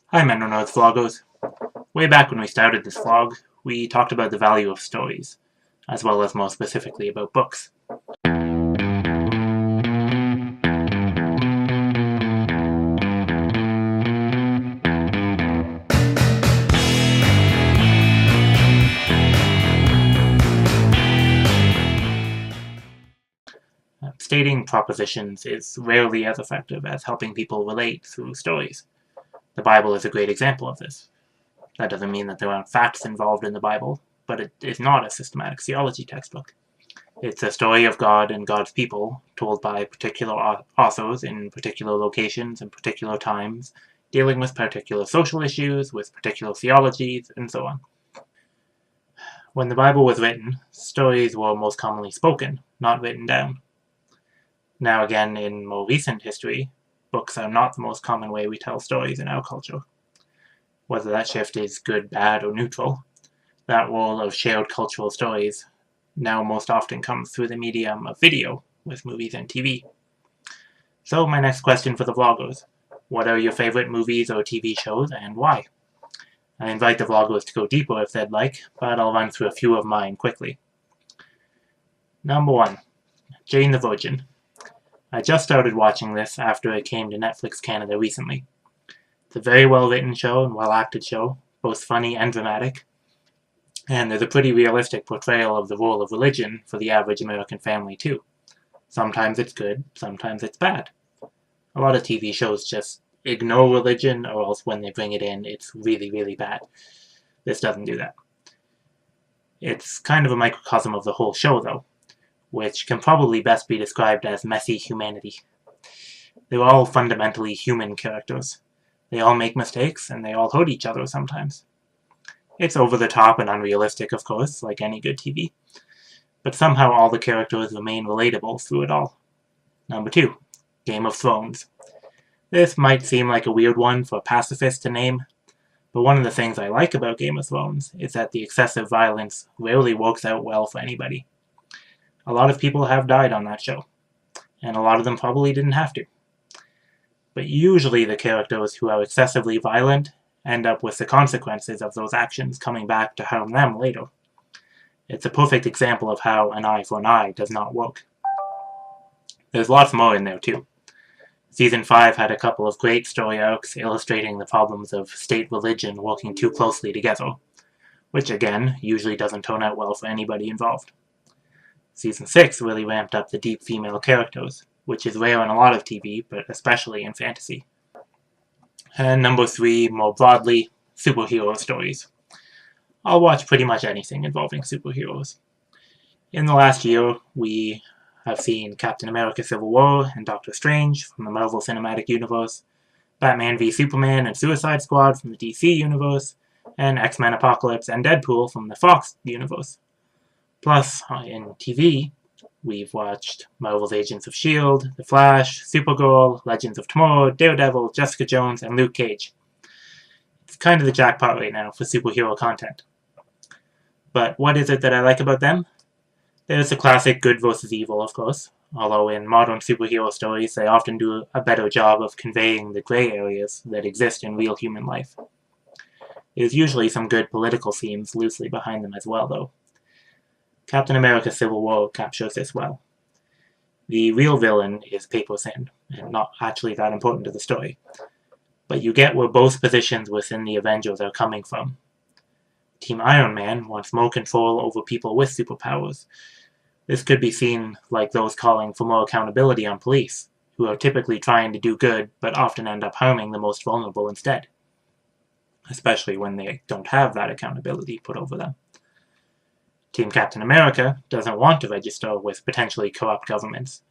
Hi MennoNerds vloggers. Way back when we started this vlog, we talked about the value of stories, as well as more specifically about books. Stating propositions is rarely as effective as helping people relate through stories. The Bible is a great example of this. That doesn't mean that there aren't facts involved in the Bible, but it is not a systematic theology textbook. It's a story of God and God's people, told by particular authors in particular locations and particular times, dealing with particular social issues, with particular theologies, and so on. When the Bible was written, stories were most commonly spoken, not written down. Now again, in more recent history, books are not the most common way we tell stories in our culture. Whether that shift is good, bad, or neutral, that role of shared cultural stories now most often comes through the medium of video, with movies and TV. So my next question for the vloggers: what are your favorite movies or TV shows, and why? I invite the vloggers to go deeper if they'd like, but I'll run through a few of mine quickly. Number 1. Jane the Virgin. I just started watching this after it came to Netflix Canada recently. It's a very well-written show and well-acted show, both funny and dramatic, and there's a pretty realistic portrayal of the role of religion for the average American family too. Sometimes it's good, sometimes it's bad. A lot of TV shows just ignore religion, or else when they bring it in, it's really, really bad. This doesn't do that. It's kind of a microcosm of the whole show, though, which can probably best be described as messy humanity. They're all fundamentally human characters. They all make mistakes, and they all hurt each other sometimes. It's over the top and unrealistic, of course, like any good TV, but somehow all the characters remain relatable through it all. Number 2. Game of Thrones. This might seem like a weird one for pacifists to name, but one of the things I like about Game of Thrones is that the excessive violence rarely works out well for anybody. A lot of people have died on that show, and a lot of them probably didn't have to. But usually the characters who are excessively violent end up with the consequences of those actions coming back to harm them later. It's a perfect example of how an eye for an eye does not work. There's lots more in there too. Season 5 had a couple of great story arcs illustrating the problems of state-religion working too closely together, which again, usually doesn't turn out well for anybody involved. Season 6 really ramped up the deep female characters, which is rare in a lot of TV, but especially in fantasy. And number 3, more broadly, superhero stories. I'll watch pretty much anything involving superheroes. In the last year, we have seen Captain America Civil War and Doctor Strange from the Marvel Cinematic Universe, Batman v Superman and Suicide Squad from the DC Universe, and X-Men Apocalypse and Deadpool from the Fox Universe. Plus, in TV, we've watched Marvel's Agents of S.H.I.E.L.D., The Flash, Supergirl, Legends of Tomorrow, Daredevil, Jessica Jones, and Luke Cage. It's kind of the jackpot right now for superhero content. But what is it that I like about them? There's the classic good versus evil, of course, although in modern superhero stories they often do a better job of conveying the gray areas that exist in real human life. There's usually some good political themes loosely behind them as well, though. Captain America Civil War captures this well. The real villain is paper thin, and not actually that important to the story, but you get where both positions within the Avengers are coming from. Team Iron Man wants more control over people with superpowers. This could be seen like those calling for more accountability on police, who are typically trying to do good but often end up harming the most vulnerable instead, especially when they don't have that accountability put over them. Team Captain America doesn't want to register with potentially corrupt governments,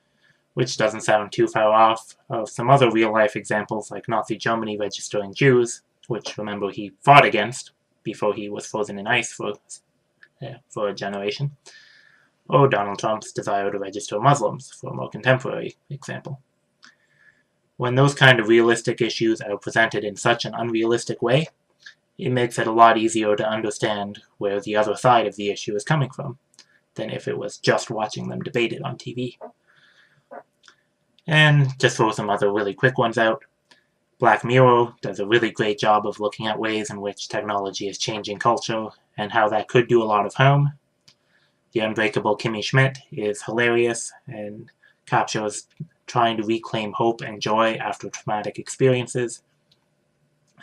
which doesn't sound too far off of some other real-life examples like Nazi Germany registering Jews, which, remember, he fought against before he was frozen in ice for a generation, or Donald Trump's desire to register Muslims, for a more contemporary example. When those kind of realistic issues are presented in such an unrealistic way, it makes it a lot easier to understand where the other side of the issue is coming from, than if it was just watching them debated on TV. And just throw some other really quick ones out. Black Mirror does a really great job of looking at ways in which technology is changing culture and how that could do a lot of harm. The Unbreakable Kimmy Schmidt is hilarious and captures trying to reclaim hope and joy after traumatic experiences.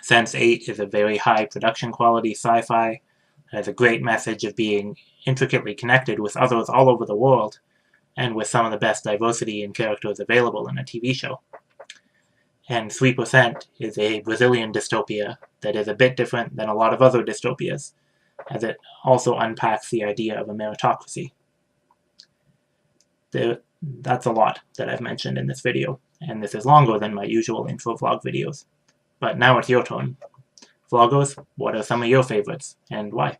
Sense8 is a very high production quality sci-fi. It has a great message of being intricately connected with others all over the world, and with some of the best diversity in characters available in a TV show. And 3% is a Brazilian dystopia that is a bit different than a lot of other dystopias, as it also unpacks the idea of a meritocracy. That's a lot that I've mentioned in this video, and this is longer than my usual intro vlog videos. But now it's your turn. Vloggers, what are some of your favorites, and why?